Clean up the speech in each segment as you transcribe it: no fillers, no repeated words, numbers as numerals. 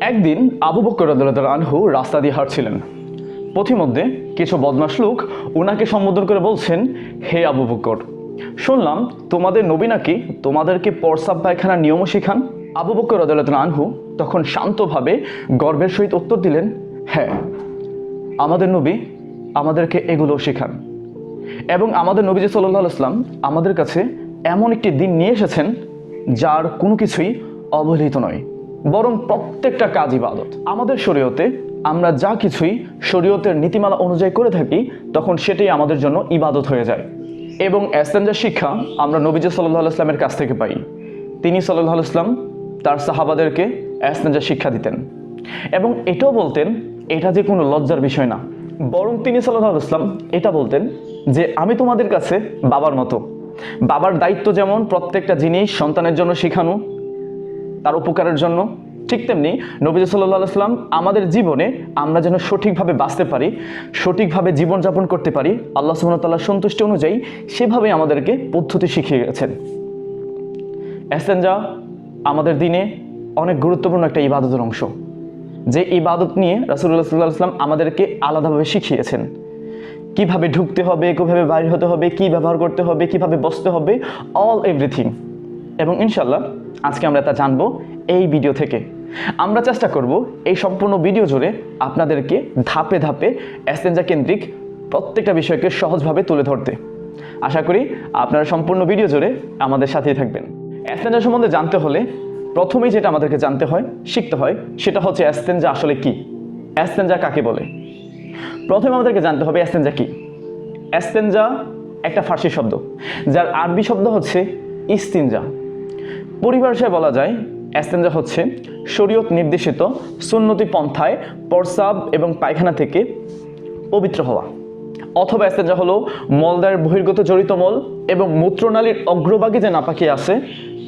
একদিন আবু বকর রাদিয়াল্লাহু আনহু রাস্তা দিয়ে হাঁটছিলেন। পথিমধ্যে কিছু বদমাশ লোক ওনাকে সম্বোধন করে বলছেন, হে আবু বকর, শুনলাম তোমাদের নবী নাকি তোমাদেরকে প্রস্রাব পায়খানার নিয়মও শেখান। আবু বকর রাদিয়াল্লাহু আনহু তখন শান্তভাবে গর্বের সহিত উত্তর দিলেন, হ্যাঁ, আমাদের নবী আমাদেরকে এগুলো শেখান। এবং আমাদের নবীজি সাল্লাল্লাহু আলাইহি ওয়াসাল্লাম আমাদের কাছে এমন একটি দিন নিয়ে এসেছেন যার কোনো কিছুই অবহেলিত নয়, বরং প্রত্যেকটা কাজ ইবাদত। আমাদের শরীয়তে আমরা যা কিছুই শরীয়তের নীতিমালা অনুযায়ী করে থাকি তখন সেটাই আমাদের জন্য ইবাদত হয়ে যায়। এবং ইসতিনজার শিক্ষা আমরা নবীজি সাল্লাল্লাহু আলাইহি ওয়াসাল্লামের কাছ থেকে পাই। তিনি সাল্লাল্লাহু আলাইহি ওয়াসাল্লাম তার সাহাবাদেরকে ইসতিনজার শিক্ষা দিতেন এবং এটাও বলতেন এটা যে কোনো লজ্জার বিষয় না, বরং তিনি সাল্লাল্লাহু আলাইহি ওয়াসাল্লাম এটা বলতেন যে আমি তোমাদের কাছে বাবার মতো। বাবার দায়িত্ব যেমন প্রত্যেকটা জিনিস সন্তানের জন্য শেখানো, তার উপকারের জন্য, ঠিক তেমনি নবীজি সাল্লাল্লাহু আলাইহি ওয়াসাল্লাম আমাদের জীবনে আমরা যেন সঠিকভাবে বাঁচতে পারি, সঠিকভাবে জীবনযাপন করতে পারি আল্লাহ সুবহানাহু ওয়া তাআলার সন্তুষ্টি অনুযায়ী, সেভাবে আমাদেরকে পদ্ধতি শিখিয়ে গেছেন। ইসতিনজা আমাদের দিনে অনেক গুরুত্বপূর্ণ একটা ইবাদতের অংশ, যে ইবাদত নিয়ে রাসূলুল্লাহ সাল্লাল্লাহু আলাইহি ওয়াসাল্লাম আমাদেরকে আলাদাভাবে শিখিয়েছেন। কিভাবে ঢুকতে হবে, কিভাবে বাইরে হতে হবে, কি ব্যবহার করতে হবে, কিভাবে বসতে হবে, অল এভরিথিং। এবং ইনশাল্লাহ আজকে আমরা তা জানবো এই ভিডিও থেকে। আমরা চেষ্টা করব এই সম্পূর্ণ ভিডিও জুড়ে আপনাদেরকে ধাপে ধাপে ইসতিনজা কেন্দ্রিক প্রত্যেকটা বিষয়কে সহজভাবে তুলে ধরতে। আশা করি আপনারা সম্পূর্ণ ভিডিও জুড়ে আমাদের সাথেই থাকবেন। ইসতিনজা সম্বন্ধে জানতে হলে প্রথমেই যেটা আমাদেরকে জানতে হয়, শিখতে হয়, সেটা হচ্ছে ইসতিনজা আসলে কি, ইসতিনজা কাকে বলে। প্রথমে আমাদেরকে জানতে হবে ইসতিনজা কি। ইসতিনজা একটা ফার্সি শব্দ যার আরবি শব্দ হচ্ছে ইস্তিনজা। পরিভাষায় বলা যায় ইস্তিনজা হচ্ছে শরীয়ত নির্দেশিত সুন্নতি পন্থায় প্রস্রাব এবং পায়খানা থেকে পবিত্র হওয়া, অথবা ইস্তিনজা হলো মলদ্বারের বহির্গত জড়িত মল এবং মূত্রনালীর অগ্রভাগে যে নাপাকি আছে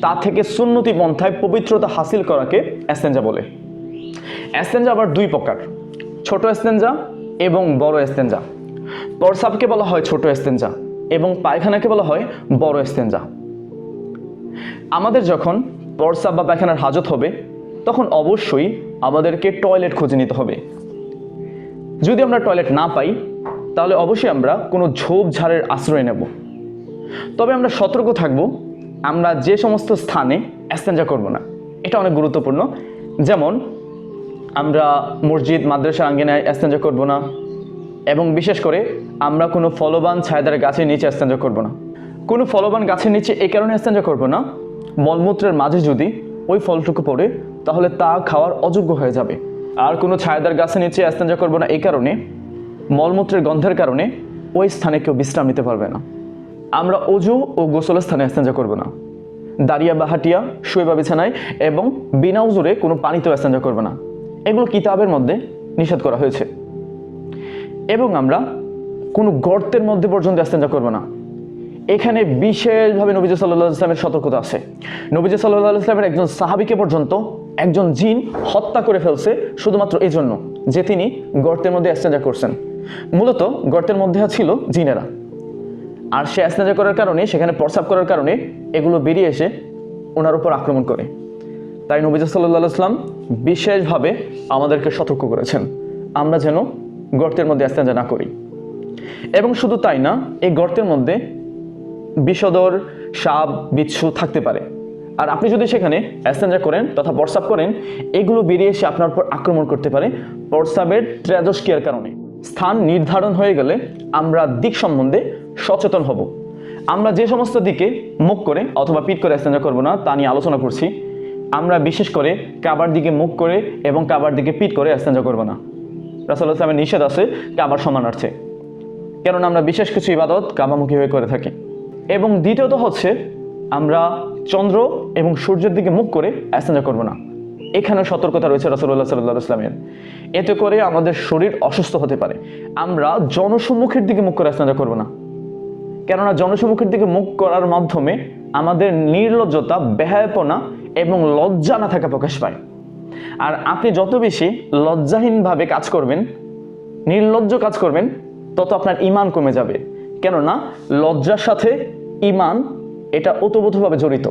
তা থেকে সুন্নতি পন্থায় পবিত্রতা হাসিল করাকে ইস্তিনজা বলে। ইস্তিনজা আবার দুই প্রকার, ছোট ইস্তিনজা এবং বড় ইস্তিনজা। প্রস্রাবকে বলা হয় ছোট ইস্তিনজা এবং পায়খানাকে বলা হয় বড় ইস্তিনজা। আমাদের যখন প্রস্রাব বা পায়খানার হাজত হবে তখন অবশ্যই আমাদেরকে টয়লেট খুঁজে নিতে হবে। যদি আমরা টয়লেট না পাই তাহলে অবশ্যই আমরা কোনো ঝোপঝাড়ের আশ্রয় নেব। তবে আমরা সতর্ক থাকব, আমরা যে সমস্ত স্থানে ইস্তিনজা করব না, এটা অনেক গুরুত্বপূর্ণ। যেমন আমরা মসজিদ মাদ্রাসার আঙ্গিনায় ইস্তিনজা করব না, এবং বিশেষ করে আমরা কোনো ফলবান ছায়াদার গাছের নিচে ইস্তিনজা করব না। কোনো ফলবান গাছের নিচে এই কারণে ইস্তিনজা করব না, মলমূত্রের মাঝে যদি ওই ফলটুকু পড়ে তাহলে তা খাওয়ার অযোগ্য হয়ে যাবে। আর কোনো ছায়াদার গাছের নিচে ইস্তিনজা করব না এই কারণে, মলমূত্রের গন্ধের কারণে ওই স্থানে কেউ বিশ্রাম নিতে পারবে না। আমরা অজু ও গোসলের স্থানে ইস্তিনজা করব না। দাঁড়িয়া বা হাঁটিয়া, শুয়ে বা বিছানায় এবং বিনা উজুরে কোনো পানিতেও ইস্তিনজা করব না। এগুলো কিতাবের মধ্যে নিষেধ করা হয়েছে। এবং আমরা কোনো গর্তের মধ্যে পর্যন্ত ইস্তিনজা করব না। এখানে বিশেষভাবে নবীজি সাল্লাল্লাহু আলাইহি ওয়াসাল্লামের সতর্কতা আছে। নবীজি সাল্লাল্লাহু আলাইহি ওয়াসাল্লামের একজন সাহাবীকে পর্যন্ত একজন জিন হত্যা করে ফেলছে শুধুমাত্র এই জন্য যে তিনি গর্তের মধ্যে ইস্তিনজা করছেন। মূলত গর্তের মধ্যে ছিল জিনেরা, আর সে ইস্তিনজা করার কারণে, সেখানে প্রস্রাব করার কারণে এগুলো বেরিয়ে এসে ওনার উপর আক্রমণ করে। তাই নবীজি সাল্লাল্লাহু আলাইহি ওয়াসাল্লাম বিশেষভাবে আমাদেরকে সতর্ক করেছেন আমরা যেন গর্তের মধ্যে ইস্তিনজা না করি। এবং শুধু তাই না, এই গর্তের মধ্যে বিষধর সাপ বিচ্ছু থাকতে পারে, আর আপনি যদি সেখানে ইস্তিনজা করেন তথা প্রস্রাব করেন, এগুলো বেরিয়ে এসে আপনার উপর আক্রমণ করতে পারে প্রস্রাবের তেজস্ক্রিয়ার কারণে। স্থান নির্ধারণ হয়ে গেলে আমরা দিক সম্বন্ধে সচেতন হব। আমরা যে সমস্ত দিকে মুখ করে অথবা পিঠ করে ইস্তিনজা করব না তা নিয়ে আলোচনা করছি। আমরা বিশেষ করে কাবার দিকে মুখ করে এবং কাবার দিকে পিঠ করে ইস্তিনজা করব না। রাসূলুল্লাহ সাল্লাল্লাহু আলাইহি ওয়াসাল্লামের নিষেধ আছে কাবার সমানার্থে, কেননা আমরা বিশেষ কিছু ইবাদত কাবামুখী হয়ে করে থাকি। এবং দ্বিতীয়ত হচ্ছে আমরা চন্দ্র এবং সূর্যের দিকে মুখ করে ইস্তিনজা করব না। এখানে সতর্কতা রয়েছে রাসূলুল্লাহ সাল্লাল্লাহু আলাইহি ওয়াসাল্লামের। এতে করে আমাদের শরীর অসুস্থ হতে পারে। আমরা জনসম্মুখের দিকে মুখ করে ইস্তিনজা করব না, কেননা জনসম্মুখের দিকে মুখ করার মাধ্যমে আমাদের নির্লজ্জতা, বেহায়াপনা এবং লজ্জা না থাকা প্রকাশ পায়। আর আপনি যত বেশি লজ্জাহীনভাবে কাজ করবেন, নির্লজ্জ কাজ করবেন, তত আপনার ঈমান কমে যাবে। কেননা লজ্জার সাথে ঈমান এটা ওতপ্রোতভাবে জড়িত।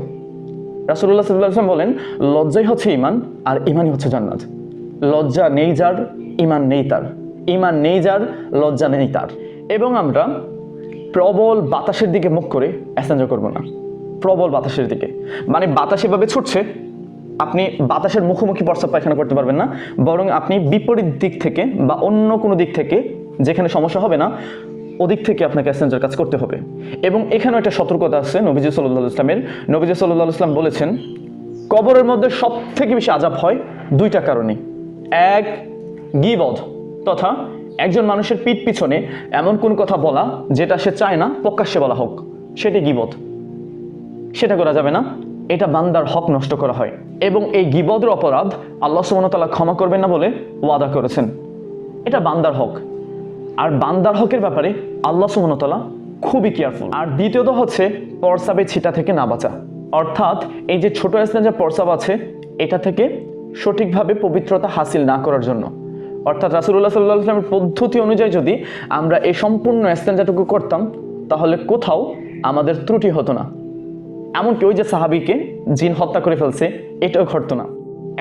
রাসূলুল্লাহ সাল্লাল্লাহু আলাইহি ওয়াসাল্লাম বলেন, লজ্জাই হচ্ছে ঈমান, আর ঈমানই হচ্ছে জান্নাত। লজ্জা নেই যার, ঈমান নেই তার। ঈমান নেই যার, লজ্জা নেই তার। এবং আমরা প্রবল বাতাসের দিকে মুখ করে ইস্তেঞ্জা করব না। প্রবল বাতাসের দিকে, মানে বাতাস এভাবে ছুটছে, আপনি বাতাসের মুখোমুখি প্রস্রাব পায়খানা করতে পারবেন না, বরং আপনি বিপরীত দিক থেকে বা অন্য কোনো দিক থেকে, যেখানে সমস্যা হবে না ওদিক থেকে আপনাকে ইস্তেঞ্জার কাজ করতে হবে। এবং এখানেও একটা সতর্কতা আছে নবীজি সাল্লাল্লাহু আলাইহি ওয়াসাল্লামের। নবীজি সাল্লাল্লাহু আলাইহি ওয়াসাল্লাম বলেছেন, কবরের মধ্যে সব থেকে বেশি আযাব হয় দুইটা কারণে। এক, গীবত, তথা একজন মানুষের পিঠ পিছনে এমন কোন কথা বলা যেটা সে চায় না প্রকাশ্যে বলা হোক, সেটি গীবত। সেটা করা যাবে না, এটা বান্দার হক নষ্ট করা হয়। এবং এই গীবতের অপরাধ আল্লাহ সুবহানাহু ওয়া তাআলা ক্ষমা করবেন না বলে ওয়াদা করেছেন। এটা বান্দার হক, আর বান্দার হকের ব্যাপারে আল্লাহ সুবহানাহু ওয়া তাআলা খুবই কেয়ারফুল। আর দ্বিতীয়ত হচ্ছে প্রস্রাবের ছিটা থেকে না বাঁচা, অর্থাৎ এই যে ছোট ইস্তেঞ্জা প্রস্রাব আছে, এটা থেকে সঠিকভাবে পবিত্রতা হাসিল না করার জন্য। অর্থাৎ রাসূলুল্লাহ সাল্লাল্লাহু আলাইহি ওয়াসাল্লামের পদ্ধতি অনুযায়ী যদি আমরা এই সম্পূর্ণ ইস্তেঞ্জাটুকু করতাম, তাহলে কোথাও আমাদের ত্রুটি হতো না। এমনকি ওই যে সাহাবীকে জিন হত্যা করে ফেলছে, এটাও ঘটতো না।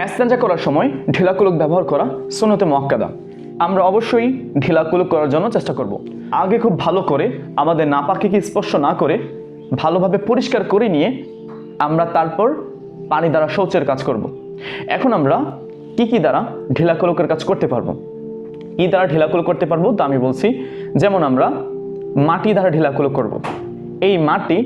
ইস্তেঞ্জা করার সময় ঢিলা কুলুক ব্যবহার করা সুন্নতে মুআক্কাদা। আমরা অবশ্যই ঢিলা কুলুক করার জন্য চেষ্টা করব। আগে খুব ভালো করে আমাদের নাপাকিকে স্পর্শ না করে ভালোভাবে পরিষ্কার করে নিয়ে আমরা তারপর পানি দ্বারা শৌচের কাজ করব। এখন আমরা কি দ্বারা ঢিলা কুলুকের কাজ করতে পারবো, কি দ্বারা ঢিলা কুলুক করতে পারবো তা আমি বলছি। যেমন আমরা মাটি দ্বারা ঢিলা কুলুক করব। এই মাটি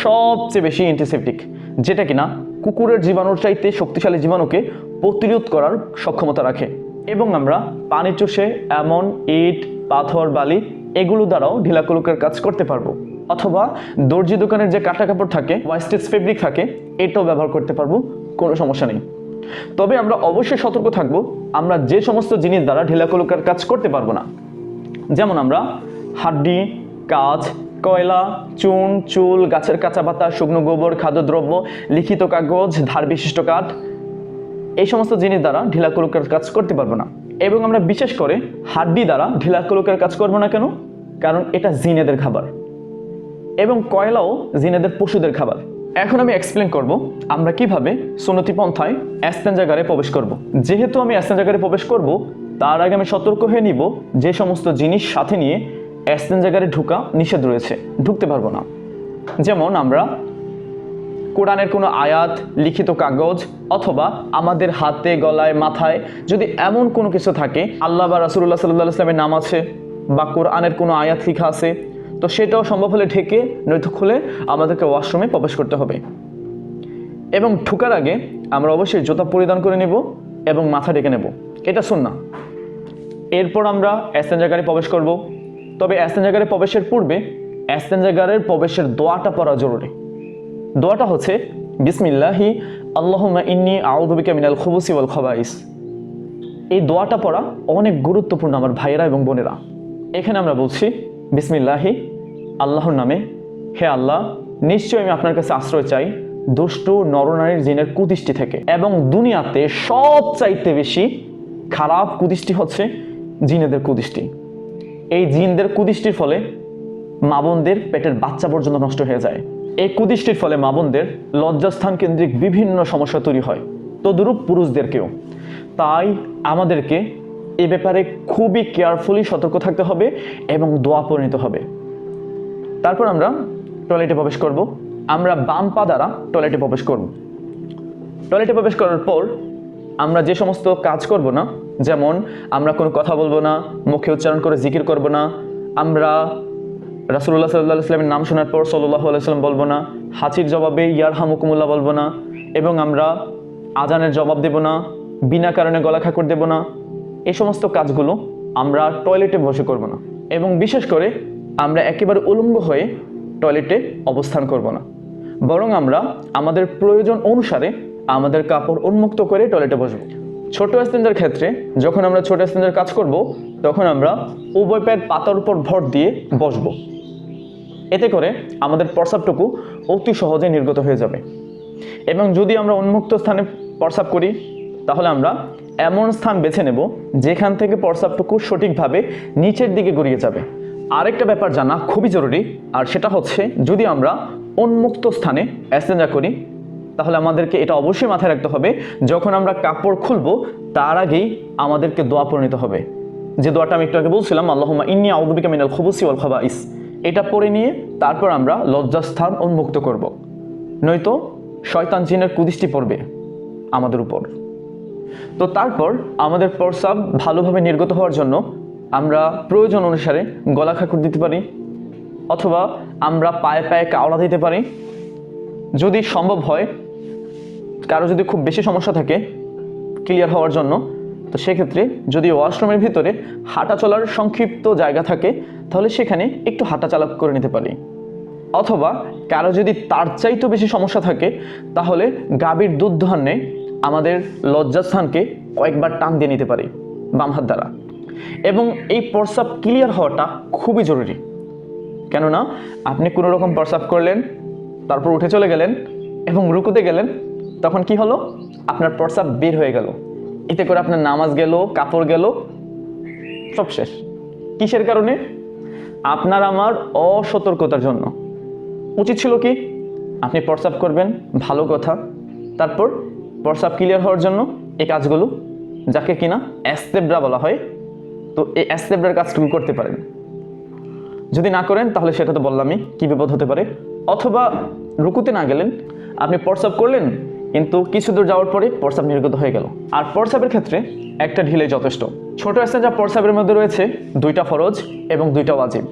সবচেয়ে বেশি অ্যান্টিসেপটিক, যেটা কিনা কুকুরের জীবাণুর চাইতে শক্তিশালী জীবাণুকে প্রতিরোধ করার সক্ষমতা রাখে। এবং আমরা পানি চষে এমন ইট, পাথর, বালি এগুলো দ্বারাও ঢিলা কুলুকের কাজ করতে পারবো। অথবা দর্জি দোকানের যে কাটা কাপড় থাকে, ওয়াইস্টেজ ফেব্রিক থাকে, এটাও ব্যবহার করতে পারবো, কোনো সমস্যা নেই। তবে আমরা অবশ্যই সতর্ক থাকব, আমরা যে সমস্ত জিনিস দ্বারা ঢিলা কুলুকের কাজ করতে পারবো না। যেমন আমরা হাড্ডি, কাঁচ, কয়লা, চুন, চুল, গাছের কাঁচা পাতা, শুকনো গোবর, খাদ্যদ্রব্য, লিখিত কাগজ, ধার বিশিষ্ট কাঠ, এই সমস্ত জিনিস দ্বারা ঢিলা কুলুকের কাজ করতে পারবো না। এবং আমরা বিশেষ করে হাড্ডি দ্বারা ঢিলা কুলুকের কাজ করবো না। কেন? কারণ এটা জিনেদের খাবার, এবং কয়লাও জিনেদের পশুদের খাবার। এখন আমি এক্সপ্লেন করব আমরা কিভাবে সুন্নতি পন্থায় ইস্তেঞ্জাগারে প্রবেশ করব। যেহেতু আমি ইস্তেঞ্জাগারে প্রবেশ করব, তার আগে আমি সতর্ক হয়ে নিব যে সমস্ত জিনিস সাথে নিয়ে ইস্তেঞ্জাগারে ঢোকা নিষেধ রয়েছে, ঢুকতে পারবো না। যেমন আমরা কোরআনের কোনো আয়াত, লিখিত কাগজ অথবা আমাদের হাতে, গলায়, মাথায় যদি এমন কোনো কিছু থাকে, আল্লাহ বা রাসূলুল্লাহ সাল্লাল্লাহু আলাইহি ওয়াসাল্লামের নাম আছে বা কোরআনের কোনো আয়াত লেখা আছে, তো সেটাও সম্ভব হলে ঢেকে নয়তো খুলে আমাদেরকে ওয়াশরুমে প্রবেশ করতে হবে। এবং ঢোকার আগে আমরা অবশ্যই জুতা পরিধান করে নেব এবং মাথা ঢেকে নেব, এটা সুন্নাহ। এরপর আমরা ইস্তেঞ্জাগারে প্রবেশ করব। তবে ইস্তেঞ্জাগারে প্রবেশের পূর্বে ইস্তেঞ্জাগারের প্রবেশের দোয়াটা পড়া জরুরি। দোয়াটা হচ্ছে বিসমিল্লাহি আল্লাহুম্মা ইন্নী আউযু বিকা মিনাল খুবুসি ওয়াল খাবাইস। এই দোয়াটা পড়া অনেক গুরুত্বপূর্ণ আমার ভাইয়েরা এবং বোনেরা। এখানে আমরা বলছি বিসমিল্লাহি, আল্লাহর নামে, হে আল্লাহ, নিশ্চয়ই আমি আপনার কাছে আশ্রয় চাই দুষ্টু নরনারীর জিনের কুদৃষ্টি থেকে। এবং দুনিয়াতে সবচাইতে বেশি খারাপ কুদৃষ্টি হচ্ছে জিনেদের কুদৃষ্টি। এই জিনদের কুদৃষ্টির ফলে মা বোনদের পেটের বাচ্চা পর্যন্ত নষ্ট হয়ে যায়। এই কুদৃষ্টির ফলে মা বোনদের লজ্জাস্থান কেন্দ্রিক বিভিন্ন সমস্যা তৈরি হয়, তদুরূপ পুরুষদেরকেও। তাই আমাদেরকে এ ব্যাপারে খুবই কেয়ারফুলি সতর্ক থাকতে হবে এবং দোয়া পড়ে নিতে হবে। তারপর আমরা টয়লেটে প্রবেশ করব। আমরা বাম পা দ্বারা টয়লেটে প্রবেশ করব। টয়লেটে প্রবেশ করার পর আমরা যে সমস্ত কাজ করব না, যেমন আমরা কোনো কথা বলবো না, মুখে উচ্চারণ করে জিকির করব না, আমরা রাসূলুল্লাহ সাল্লাল্লাহু আলাইহি ওয়াসাল্লামের নাম শোনার পর সাল্লাল্লাহু আলাইহি ওয়াসাল্লাম বলবো না, হাঁচির জবাবে ইয়ারহামুকুমুল্লাহ বলবো না, এবং আমরা আজানের জবাব দেব না, বিনা কারণে গলা খাকড় দেব না। এই সমস্ত কাজগুলো আমরা টয়লেটে বসে করব না। এবং বিশেষ করে আমরা একেবারে উলঙ্গ হয়ে টয়লেটে অবস্থান করব না, বরং আমরা আমাদের প্রয়োজন অনুসারে আমাদের কাপড় উন্মুক্ত করে টয়লেটে বসবো। ছোট ইস্তেঞ্জার ক্ষেত্রে যখন আমরা ছোট ইস্তেঞ্জার কাজ করব, তখন আমরা উভয় পায়ের পাতার উপর ভর দিয়ে বসবো। এতে করে আমাদের প্রস্রাবটুকু অতি সহজে নির্গত হয়ে যাবে। এবং যদি আমরা উন্মুক্ত স্থানে প্রস্রাব করি, তাহলে আমরা এমন স্থান বেছে নেব যেখান থেকে প্রস্রাবটুকু সঠিকভাবে নিচের দিকে গড়িয়ে যাবে। আরেকটা ব্যাপার জানা খুবই জরুরি, আর সেটা হচ্ছে যদি আমরা উন্মুক্ত স্থানে ইস্তেঞ্জা করি, তাহলে আমাদেরকে এটা অবশ্যই মাথায় রাখতে হবে, যখন আমরা কাপড় খুলবো তার আগেই আমাদেরকে দোয়া পড়ে নিতে হবে। যে দোয়াটা আমি একটু আগে বলছিলাম, আল্লাহুম্মা ইন্নী আউযু বিকা মিনাল খুবুসি ওয়াল খাবাইস, এটা পড়ে নিয়ে তারপর আমরা লজ্জাস্থান উন্মুক্ত করব, নয়তো শয়তান জিনের কুদৃষ্টি পড়বে আমাদের উপর। তো তারপর আমাদের প্রস্রাব ভালোভাবে নির্গত হওয়ার জন্য আমরা প্রয়োজন অনুসারে গলা খাকুর দিতে পারি, অথবা আমরা পায়ে পায়ে কাওড়া দিতে পারি। যদি সম্ভব হয়, কারো যদি খুব বেশি সমস্যা থাকে ক্লিয়ার হওয়ার জন্য, তো সেক্ষেত্রে যদি ওয়াশরুমের ভিতরে হাঁটা চলার সংক্ষিপ্ত জায়গা থাকে তাহলে সেখানে একটু হাঁটা চালা করে নিতে পারি। অথবা কারো যদি তার চাইতেও বেশি সমস্যা থাকে তাহলে গাভীর দুধ দোহানে আমাদের লজ্জাস্থানকে কয়েকবার টান দিয়ে নিতে পারি বাম হাত দ্বারা। এবং এই প্রস্রাব ক্লিয়ার হওয়াটা খুবই জরুরি, কেননা আপনি কোনো রকম প্রস্রাব করলেন, তারপর উঠে চলে গেলেন এবং রুকুতে গেলেন, তখন কি হলো, আপনার প্রস্রাব বের হয়ে গেল, এতে করে আপনার নামাজ গেল, কাপড় গেল, সব শেষ। কিসের কারণে? আপনার আমার অসতর্কতার জন্য। উচিত ছিল কি, আপনি প্রস্রাব করবেন, ভালো কথা, তারপর প্রস্রাব ক্লিয়ার হওয়ার জন্য এই কাজগুলো, যাকে কিনা অ্যাস্তেব্রা বলা হয়, তো এই অ্যাস্তেব্রার কাজটুকু করতে পারেন। যদি না করেন তাহলে সেটা তো বললামই কি বিপদ হতে পারে। অথবা রুকুতে না গেলেন, আপনি প্রস্রাব করলেন কিন্তু কিছু দূর যাওয়ার পরে প্রস্রাব নির্গত হয়ে গেল। আর প্রস্রাবের ক্ষেত্রে একটা ঢিলেই যথেষ্ট। ছোট ইস্তেঞ্জা প্রস্রাবের মধ্যে রয়েছে 2টা ফরজ এবং 2টা ওয়াজিব।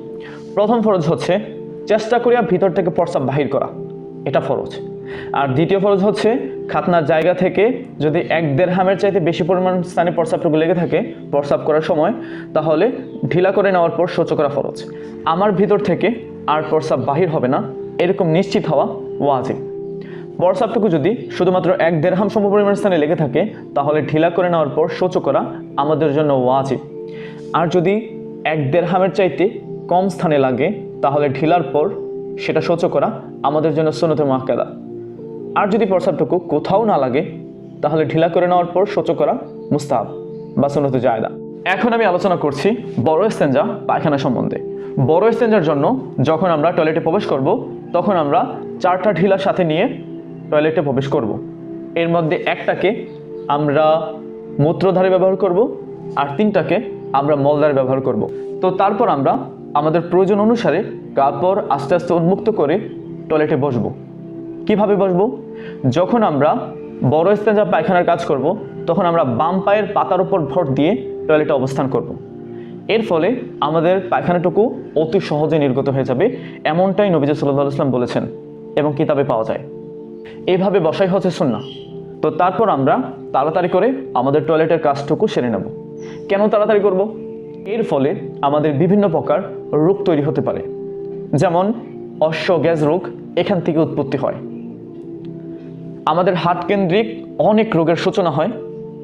প্রথম ফরজ হচ্ছে চেষ্টা করিয়া ভিতর থেকে প্রস্রাব বাহির করা, এটা ফরজ। আর দ্বিতীয় ফরজ হচ্ছে খাতনার জায়গা থেকে যদি 1 দিরহামের চাইতে বেশি পরিমাণ স্থানে প্রস্রাবটুকু লেগে থাকে প্রস্রাব করার সময়, তাহলে ঢিলা করে নেওয়ার পর শৌচ করা ফরজ। আমার ভিতর থেকে আর প্রস্রাব বাহির হবে না এরকম নিশ্চিত হওয়া ওয়াজিব। প্রস্রাবটুকু যদি শুধুমাত্র 1 দিরহাম সমপরিমাণ স্থানে লেগে থাকে তাহলে ঢিলা করে নেওয়ার পর শৌচ করা আমাদের জন্য ওয়াজিব। আর যদি 1 দিরহামের চাইতে কম স্থানে লাগে তাহলে ঢিলার পর সেটা শৌচ করা আমাদের জন্য সুন্নতে মুআক্কাদা। আর যদি প্রস্রাবটুকু কোথাও না লাগে তাহলে ঢিলা করে নেওয়ার পর শৌচ করা মুস্তাহাব বা সুন্নতে জায়েদা। এখন আমি আলোচনা করছি বড় ইস্তেঞ্জা পায়খানা সম্বন্ধে। বড় ইস্তেঞ্জার জন্য যখন আমরা টয়লেটে প্রবেশ করব তখন আমরা 4টা ঢিলা সাথে নিয়ে টয়লেটে প্রবেশ করব। এর মধ্যে একটাকে আমরা মূত্রধারে ব্যবহার করব আর 3টাকে আমরা মলদ্বারে ব্যবহার করব। তো তারপর আমরা আমাদের প্রয়োজন অনুসারে কাপড় আস্তে আস্তে উন্মুক্ত করে টয়লেটে বসবো। কিভাবে বসবো? যখন আমরা বড় ইস্তেঞ্জা পায়খানার কাজ করব তখন আমরা বাম পায়ের পাতার উপর ভর দিয়ে টয়লেটে অবস্থান করব। এর ফলে আমাদের পায়খানাটুকু অতি সহজে নির্গত হয়ে যাবে, এমনটাই নবীজি সাল্লাল্লাহু আলাইহি ওয়াসাল্লাম বলেছেন এবং কিতাবে পাওয়া যায়। এইভাবে বসাই হচ্ছে সুন্নাহ। তো তারপর আমরা তাড়াতাড়ি করে আমাদের টয়লেটের কাজটুকু সেরে নেব। কেন তাড়াতাড়ি করব? এর ফলে আমাদের বিভিন্ন প্রকার রোগ তৈরি হতে পারে, যেমন অশ্ব গ্যাস রোগ এখান থেকে উৎপত্তি হয়। আমাদের হার্ট কেন্দ্রিক অনেক রোগের সূচনা হয়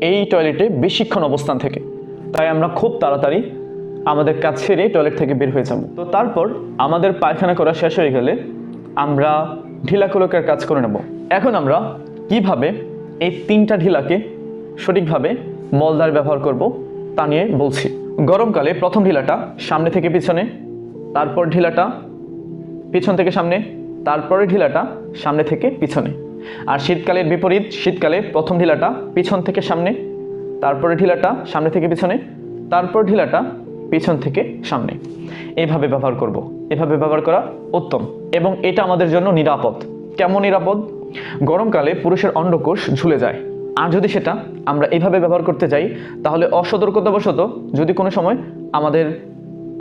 এই টয়লেটে বেশিক্ষণ অবস্থান থেকে। তাই আমরা খুব তাড়াতাড়ি আমাদের কাজ সেরে টয়লেট থেকে বের হয়ে যাব। তো তারপর আমাদের পায়খানা করা শেষ হয়ে গেলে আমরা ঢিলা কোলকের কাজ করে নেব। এখন আমরা কিভাবে এই 3টা ঢিলাকে সঠিকভাবে মলদ্বার ব্যবহার করব তা নিয়ে বলছি। গরমকালে প্রথম ঢিলাটা সামনে থেকে পিছনে, তারপর ঢিলাটা পিছন থেকে সামনে, তারপরে ঢিলাটা সামনে থেকে পিছনে। আর শীতকালের বিপরীত, শীতকালে প্রথম ঢিলাটা পিছন থেকে সামনে, তারপরে ঢিলাটা সামনে থেকে পিছনে, তারপর ঢিলাটা পিছন থেকে সামনে। এইভাবে ব্যবহার করব। এভাবে ব্যবহার করা উত্তম এবং এটা আমাদের জন্য নিরাপদ। কেমন নিরাপদ? গরমকালে পুরুষের অন্ডকোষ ঝুলে যায়, আর যদি সেটা আমরা এইভাবে ব্যবহার করতে যাই তাহলে অসতর্কতাবশত যদি কোনো সময় আমাদের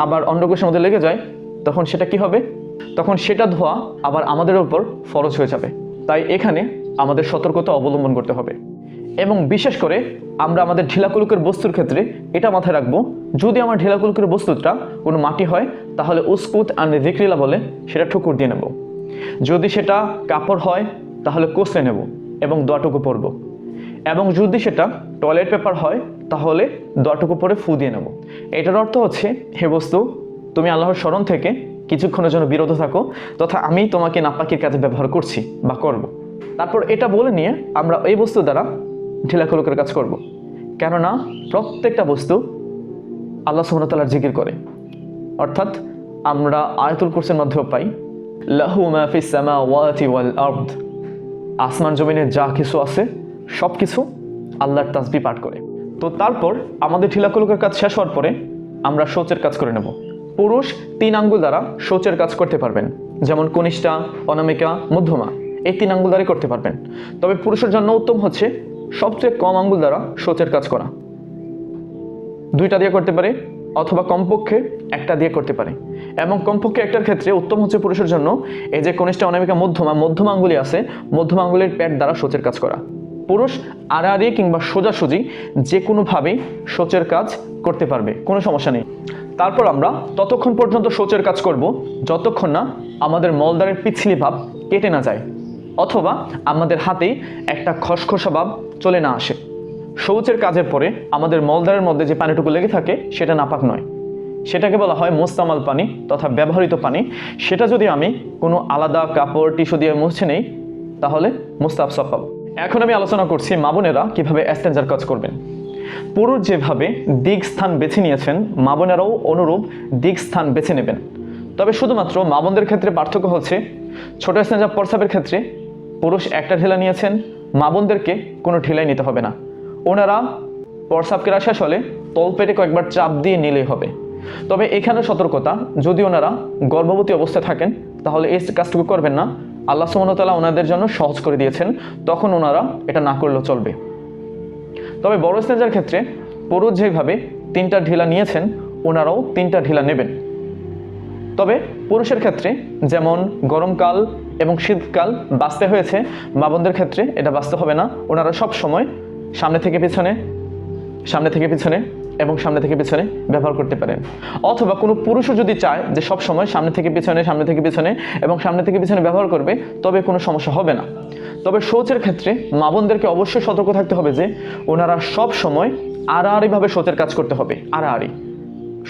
আবার অন্ডকোষের মধ্যে লেগে যায় তখন সেটা কি হবে? তখন সেটা ধোয়া আবার আমাদের উপর ফরজ হয়ে যাবে। তাই এখানে আমাদের সতর্কতা অবলম্বন করতে হবে। এবং বিশেষ করে আমরা আমাদের ঢিলাকুলুকের বস্তুর ক্ষেত্রে এটা মাথায় রাখবো, যদি আমার ঢিলাকুলুকের বস্তুটা কোনো মাটি হয় তাহলে উসকুত আর যিকরিল্লাহ বলে সেটা ঠুকুর দিয়ে নেব। যদি সেটা কাপড় হয় তাহলে কষলে নেব এবং দোয়াটুকু পরব। এবং যদি সেটা টয়লেট পেপার হয় তাহলে দোয়াটুকু পরে ফু দিয়ে নেব। এটার অর্থ হচ্ছে, হে বস্তু, তুমি আল্লাহর স্মরণ থেকে কিছুক্ষণের জন্য বিরত থাকো, তথা আমি তোমাকে নাপাকির কাজে ব্যবহার করছি বা করব। তারপর এটা বলে নিয়ে আমরা এই বস্তু দ্বারা ঢিলাকুলুকের কাজ করব। কেননা প্রত্যেকটা বস্তু আল্লাহ সুবহানাহু ওয়া তাআলার জিকির করে। অর্থাৎ আমরা আয়াতুল কুরসির মধ্যেও পাই লাহু মা ফিস সামাওয়াতি ওয়াল আরদ, আসমান জমিনে যা কিছু আছে সব কিছু আল্লাহর তাসবিহ পাঠ করে। তো তারপর আমাদের ঠিলাকুলুকের কাজ শেষ হওয়ার পরে আমরা শৌচের কাজ করে নেব। পুরুষ 3 আঙ্গুল দ্বারা শৌচের কাজ করতে পারবেন, যেমন কনিষ্ঠা, অনামিকা, মধ্যমা, এই 3 আঙ্গুল দ্বারাই করতে পারবেন। তবে পুরুষের জন্য উত্তম হচ্ছে সবচেয়ে কম আঙ্গুল দ্বারা শৌচের কাজ করা। 2টা দিয়ে করতে পারে অথবা কমপক্ষে 1টা দিয়ে করতে পারে, এবং কমপক্ষে 1টার ক্ষেত্রে উত্তম হচ্ছে পুরুষের জন্য এই যে কনিষ্ঠা, অনামিকা, মধ্যমা আঙ্গুলি আছে, মধ্যমা আঙ্গুলের প্যাড দ্বারা শৌচের কাজ করা। পুরুষ আড়াআড়ি কিংবা সোজাসুজি যে কোনোভাবেই শৌচের কাজ করতে পারবে, কোনো সমস্যা নেই। তারপর আমরা ততক্ষণ পর্যন্ত শৌচের কাজ করব যতক্ষণ না আমাদের মলদ্বারের পিছলি ভাব কেটে না যায় অথবা আমাদের হাতেই একটা খসখসা ভাব চলে না আসে। শৌচের কাজের পরে আমাদের মলদ্বারের মধ্যে যে পানিটুকু লেগে থাকে সেটা নাপাক নয়, সেটাকে বলা হয় মোস্তামাল পানি তথা ব্যবহৃত পানি। সেটা যদি আমি কোনো আলাদা কাপড়, টিস্যু দিয়ে মুছে নেই তাহলে মুস্তাবসাব পাবো। এখন আমি আলোচনা করছি মা বোনেরা কীভাবে এস্তেঞ্জার কাজ করবেন। পুরুষ যেভাবে দিক স্থান বেছে নিয়েছেন, মা বোনেরাও অনুরূপ দিক স্থান বেছে নেবেন। তবে শুধুমাত্র মা বোনদের ক্ষেত্রে পার্থক্য হচ্ছে, ছোট এস্তেঞ্জা প্রস্রাবের ক্ষেত্রে পুরুষ একটা ঢিলা নিয়েছেন, মা বোনদেরকে কোনো ঢিলাই নিতে হবে না। ওনারা প্রস্রাব কেরা শেষ হলে তলপেটে কয়েকবার চাপ দিয়ে নিলেই হবে। তবে এখানে সতর্কতা, যদি ওনারা গর্ভবতী অবস্থায় থাকেন তাহলে এই কাজটুকু করবেন না। আল্লাহ সুবহানাহু ওয়া তাআলা ওনাদের জন্য সহজ করে দিয়েছেন, তখন ওনারা এটা না করলেও চলবে। তবে বড় এস্তেঞ্জার ক্ষেত্রে পুরুষ যেভাবে 3টা ঢিলা নিয়েছেন ওনারাও 3টা ঢিলা নেবেন। তবে পুরুষের ক্ষেত্রে যেমন গরমকাল এবং শীতকাল বাঁচতে হয়েছে, মা বোনদের ক্ষেত্রে এটা বাঁচতে হবে না। ওনারা সব সময় সামনে থেকে পিছনে এবং সামনে থেকে পিছনে ব্যবহার করতে পারেন। অথবা কোনো পুরুষও যদি চায় যে সব সময় সামনে থেকে পিছনে এবং সামনে থেকে পিছনে ব্যবহার করবে, তবে কোনো সমস্যা হবে না। তবে শৌচের ক্ষেত্রে মা বোনদেরকে অবশ্যই সতর্ক থাকতে হবে যে ওনারা সব সময় আড়াআড়িভাবে শৌচের কাজ করতে হবে, আড়াআড়ি,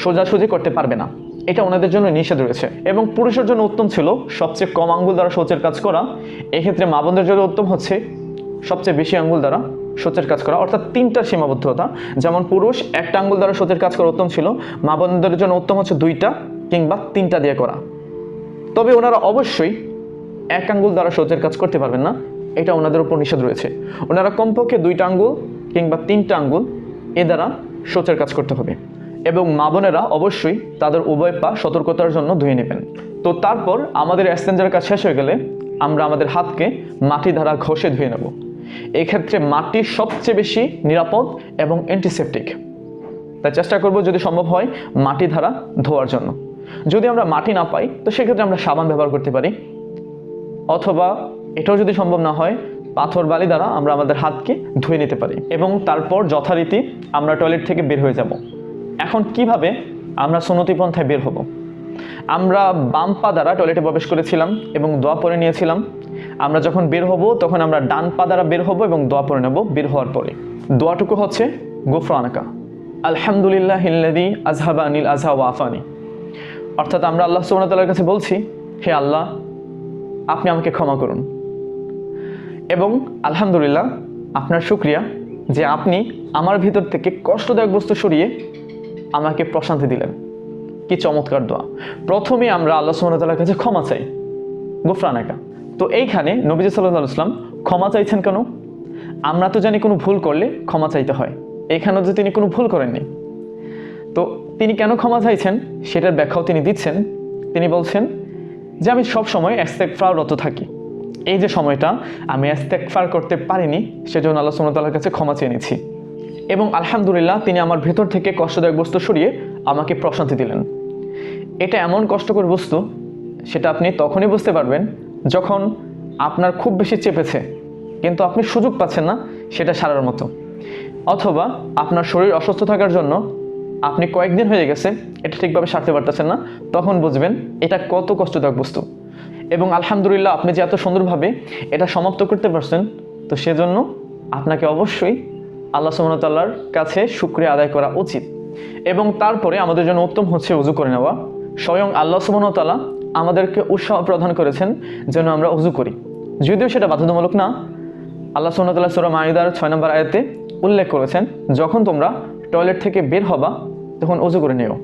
সোজাসুজি করতে পারবে না, এটা ওনাদের জন্য নিষেধ রয়েছে। এবং পুরুষের জন্য উত্তম ছিল সবচেয়ে কম আঙ্গুল দ্বারা শৌচের কাজ করা। এক্ষেত্রে মা বোনদের জন্য উত্তম হচ্ছে সবচেয়ে বেশি আঙ্গুল দ্বারা শৌচের কাজ করা, অর্থাৎ 3টার সীমাবদ্ধতা। যেমন পুরুষ 1টা আঙ্গুল দ্বারা শৌচের কাজ করা উত্তম ছিল, মা বোনদের জন্য উত্তম হচ্ছে 2টা কিংবা 3টা দিয়ে করা। তবে ওনারা অবশ্যই 1 আঙ্গুল দ্বারা শৌচের কাজ করতে পারবেন না, এটা ওনাদের উপর নিষেধ রয়েছে। ওনারা কমপক্ষে 2টা আঙ্গুল কিংবা 3টা আঙ্গুল এ দ্বারা শৌচের কাজ করতে হবে। এবং মা বোনেরা অবশ্যই তাদের উভয় পা সতর্কতার জন্য ধুয়ে নেবেন। তো তারপর আমাদের এস্তেঞ্জার কাজ শেষ হয়ে গেলে আমরা আমাদের হাতকে মাটি দ্বারা ঘষে ধুয়ে নেব। এক্ষেত্রে মাটি সবচেয়ে বেশি নিরাপদ এবং অ্যান্টিসেপটিক, তাই চেষ্টা করব যদি সম্ভব হয় মাটি দ্বারা ধোয়ার জন্য। যদি আমরা মাটি না পাই তো সেক্ষেত্রে আমরা সাবান ব্যবহার করতে পারি, অথবা এটাও যদি সম্ভব না হয় পাথর বালি দ্বারা আমরা আমাদের হাতকে ধুয়ে নিতে পারি। এবং তারপর যথারীতি আমরা টয়লেট থেকে বের হয়ে যাব। এখন কিভাবে আমরা সুন্নতি পন্থায় বের হব? আমরা বাম পা দ্বারা টয়লেটে প্রবেশ করেছিলাম এবং দোয়া পড়ে নিয়েছিলাম। আমরা যখন বের হব তখন আমরা ডান পা দ্বারা বের হব এবং দোয়া পড়ে নেব। বের হওয়ার পরে দোয়াটুকু হচ্ছে গুফরানাকা আলহামদুলিল্লাহিল্লাযী আযহাবা আনিল আযহা ওয়া আফানি, অর্থাৎ আমরা আল্লাহ সুবহানাহু ওয়া তাআলার কাছে বলছি, হে আল্লাহ আপনি আমাকে ক্ষমা করুন, এবং আলহামদুলিল্লাহ আপনার শুকরিয়া যে আপনি আমার ভিতর থেকে কষ্টদায়ক বস্তু সরিয়ে আমাকে প্রশান্তি দিলেন। কি চমৎকার দোয়া! প্রথমে আমরা আল্লাহ সুবহানাহু ওয়া তাআলার কাছে ক্ষমা চাই, গুফরানাকা। তো এইখানে নবীজি সাল্লাল্লাহু আলাইহি ওয়াসাল্লাম ক্ষমা চাইছেন কেন? আমরা তো জানি কোনো ভুল করলে ক্ষমা চাইতে হয়, এখানেও যে তিনি কোনো ভুল করেননি। তো তিনি কেন ক্ষমা চাইছেন সেটার ব্যাখ্যাও তিনি দিচ্ছেন। তিনি বলছেন যে আমি সব সময় ইস্তেগফাররত থাকি, এই যে সময়টা আমি ইস্তেগফার করতে পারিনি সেজন্য আল্লাহ সুবহানাহু ওয়া তাআলার কাছে ক্ষমা চেয়ে নিচ্ছি, এবং আলহামদুলিল্লাহ তিনি আমার ভেতর থেকে কষ্টদায়ক বস্তু সরিয়ে আমাকে প্রশান্তি দিলেন। এটা এমন কষ্টকর বস্তু সেটা আপনি তখনই বুঝতে পারবেন যখন আপনার খুব বেশি চেপেছে কিন্তু আপনি সুযোগ পাচ্ছেন না সেটা সারার মতো, অথবা আপনার শরীর অসুস্থ থাকার জন্য আপনি কয়েকদিন হয়ে গেছে এটা ঠিকভাবে সারতে পারতেছেন না, তখন বুঝবেন এটা কত কষ্টদায়ক বস্তু। এবং আলহামদুলিল্লাহ আপনি যে এত সুন্দরভাবে এটা সমাপ্ত করতে পারছেন, তো সেজন্য আপনাকে অবশ্যই আল্লাহ সুবহানাহু ওয়া তাআলার কাছে শুকরিয়া আদায় করা উচিত। এবং তারপরে আমাদের জন্য উত্তম হচ্ছে ওযু করে নেওয়া। স্বয়ং আল্লাহ সুবহানাহু ওয়া তাআলা আমাদেরকে উৎসাহ প্রদান করেছেন যেন আমরা ওযু করি, যদিও সেটা বাধ্যতামূলক না। আল্লাহ সুবহানাহু ওয়া তাআলা সূরা মাইদার 6 নম্বর আয়াতে উল্লেখ করেছেন, যখন তোমরা টয়লেট থেকে বের হবা তখন ওযু করে নিও।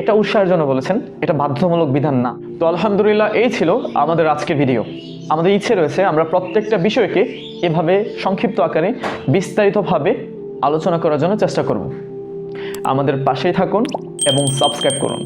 এটা উৎসাহের জন্য বলেছেন, এটা বাধ্যতামূলক বিধান না। তো আলহামদুলিল্লাহ, এই ছিল আমাদের আজকের ভিডিও। আমাদের ইচ্ছে রয়েছে আমরা প্রত্যেকটা বিষয়কে এভাবে সংক্ষিপ্ত আকারে বিস্তারিতভাবে আলোচনা করার জন্য চেষ্টা করব। আমাদের পাশেই থাকুন এবং সাবস্ক্রাইব করুন।